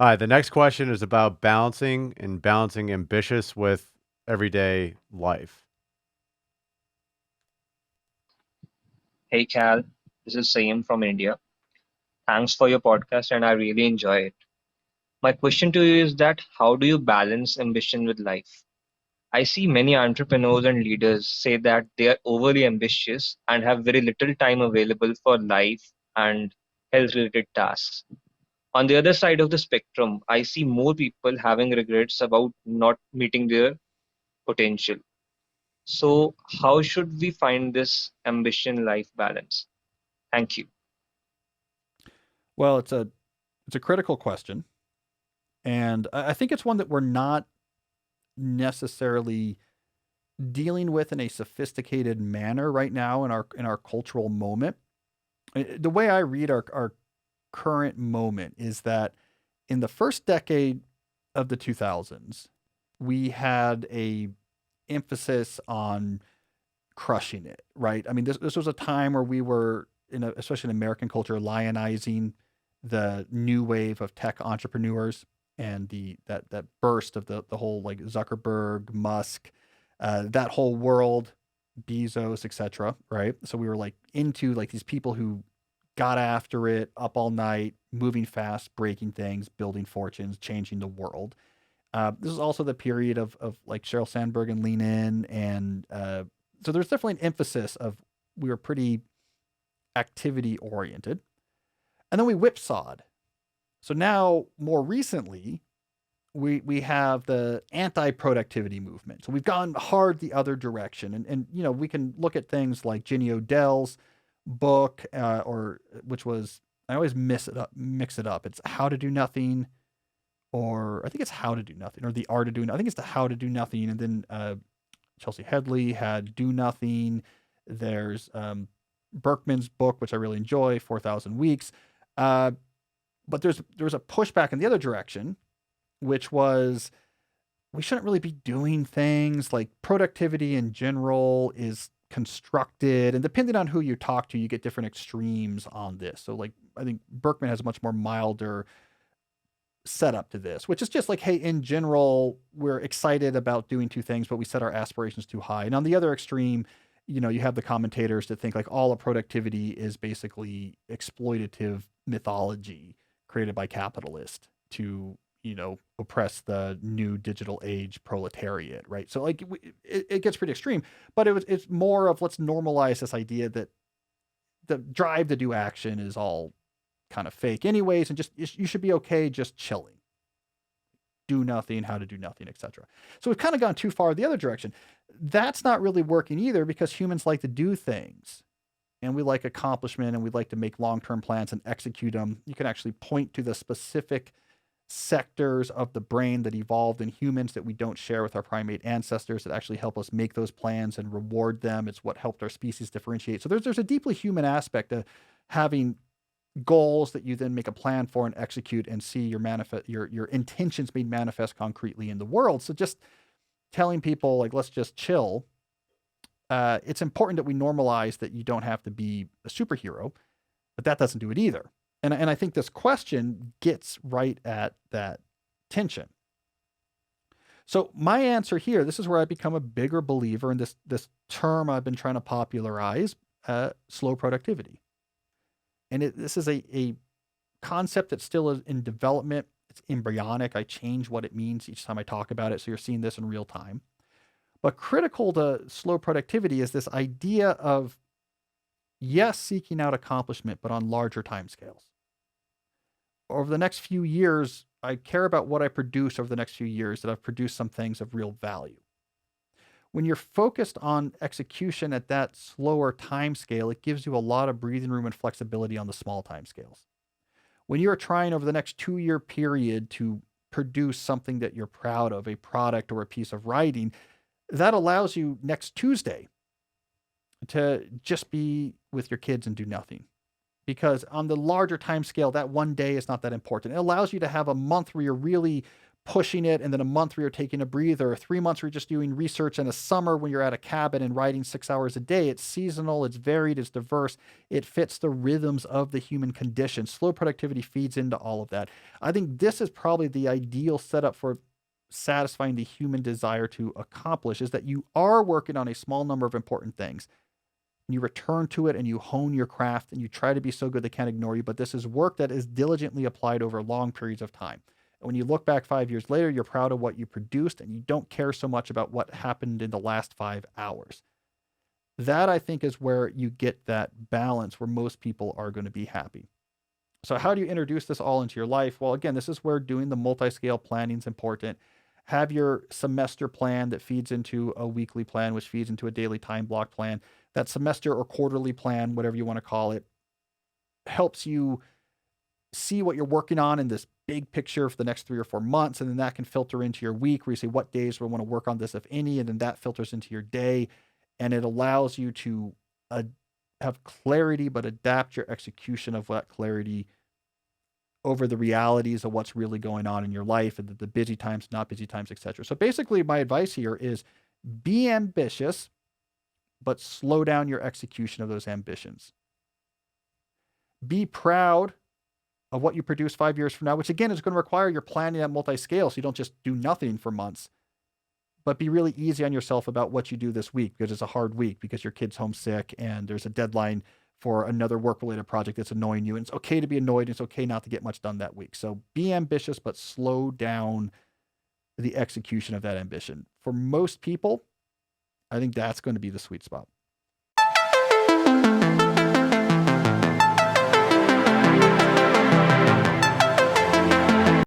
All right, the next question is about balancing ambitious with everyday life. Hey Cal, this is Sayam from India. Thanks for your podcast and I really enjoy it. My question to you is that how do you balance ambition with life? I see many entrepreneurs and leaders say that they are overly ambitious and have very little time available for life and health related tasks. On the other side of the spectrum, I see more people having regrets about not meeting their potential. So, how should we find this ambition life balance? Thank you. Well, it's a critical question, and I think it's one that we're not necessarily dealing with in a sophisticated manner right now in our cultural moment. The way I read our current moment is that in the first decade of the 2000s, we had a emphasis on crushing it, right? I mean, this was a time where we were especially in American culture, lionizing the new wave of tech entrepreneurs and that burst of the whole like Zuckerberg, Musk, that whole world, Bezos, etc. Right? So we were like into like these people who got after it, up all night, moving fast, breaking things, building fortunes, changing the world. This is also the period of like Sheryl Sandberg and Lean In, and so there's definitely an emphasis of we were pretty activity oriented, and then we whipsawed. So now, more recently, we have the anti-productivity movement. So we've gone hard the other direction, and you know we can look at things like Ginny Odell's book, or which was I always mix it up. It's How to Do Nothing, or I think it's How to Do Nothing, or The Art of Doing. I think it's the How to Do Nothing, and then Chelsea Headley had Do Nothing. There's Berkman's book, which I really enjoy, 4,000 Weeks. Uh, but there's a pushback in the other direction, which was we shouldn't really be doing things like productivity in general is constructed, and depending on who you talk to, you get different extremes on this. So like I think Berkman has a much more milder setup to this, which is just like, hey, in general, we're excited about doing two things, but we set our aspirations too high. And on the other extreme, you know, you have the commentators that think like all of productivity is basically exploitative mythology created by capitalists to, you know, oppress the new digital age proletariat, right? So like it gets pretty extreme, but it's more of let's normalize this idea that the drive to do action is all kind of fake anyways, and just you should be okay just chilling, do nothing, how to do nothing, etc. So we've kind of gone too far the other direction. That's not really working either because humans like to do things and we like accomplishment and we like to make long-term plans and execute them. You can actually point to the specific sectors of the brain that evolved in humans that we don't share with our primate ancestors that actually help us make those plans and reward them. It's what helped our species differentiate. So there's a deeply human aspect of having goals that you then make a plan for and execute and see your intentions being manifest concretely in the world. So just telling people like let's just chill, it's important that we normalize that you don't have to be a superhero, but that doesn't do it either. And I think this question gets right at that tension. So my answer here, this is where I become a bigger believer in this term I've been trying to popularize, slow productivity. And this is a concept that still is in development. It's embryonic. I change what it means each time I talk about it. So you're seeing this in real time. But critical to slow productivity is this idea of, yes, seeking out accomplishment, but on larger timescales. Over the next few years, I care about what I produce over the next few years, that I've produced some things of real value. When you're focused on execution at that slower time scale, it gives you a lot of breathing room and flexibility on the small time scales. When you're trying over the next 2 year period to produce something that you're proud of, a product or a piece of writing, that allows you next Tuesday to just be with your kids and do nothing. Because on the larger time scale, that one day is not that important. It allows you to have a month where you're really pushing it, and then a month where you're taking a breather, or 3 months where you're just doing research, and a summer when you're at a cabin and writing 6 hours a day. It's seasonal, it's varied, it's diverse. It fits the rhythms of the human condition. Slow productivity feeds into all of that. I think this is probably the ideal setup for satisfying the human desire to accomplish, is that you are working on a small number of important things. And you return to it and you hone your craft and you try to be so good they can't ignore you. But this is work that is diligently applied over long periods of time. And when you look back 5 years later, you're proud of what you produced and you don't care so much about what happened in the last 5 hours. That, I think, is where you get that balance where most people are going to be happy. So how do you introduce this all into your life? Well, again, this is where doing the multi-scale planning is important. Have your semester plan that feeds into a weekly plan, which feeds into a daily time block plan. That semester or quarterly plan, whatever you want to call it, helps you see what you're working on in this big picture for the next 3 or 4 months. And then that can filter into your week where you say, what days do I want to work on this, if any? And then that filters into your day. And it allows you to have clarity, but adapt your execution of that clarity over the realities of what's really going on in your life and the busy times, not busy times, etc. So basically, my advice here is be ambitious, but slow down your execution of those ambitions. Be proud of what you produce 5 years from now, which again is going to require your planning at multi-scale, so you don't just do nothing for months. But be really easy on yourself about what you do this week, because it's a hard week, because your kid's homesick and there's a deadline for another work-related project that's annoying you. And it's okay to be annoyed. And it's okay not to get much done that week. So be ambitious, but slow down the execution of that ambition. For most people, I think that's going to be the sweet spot.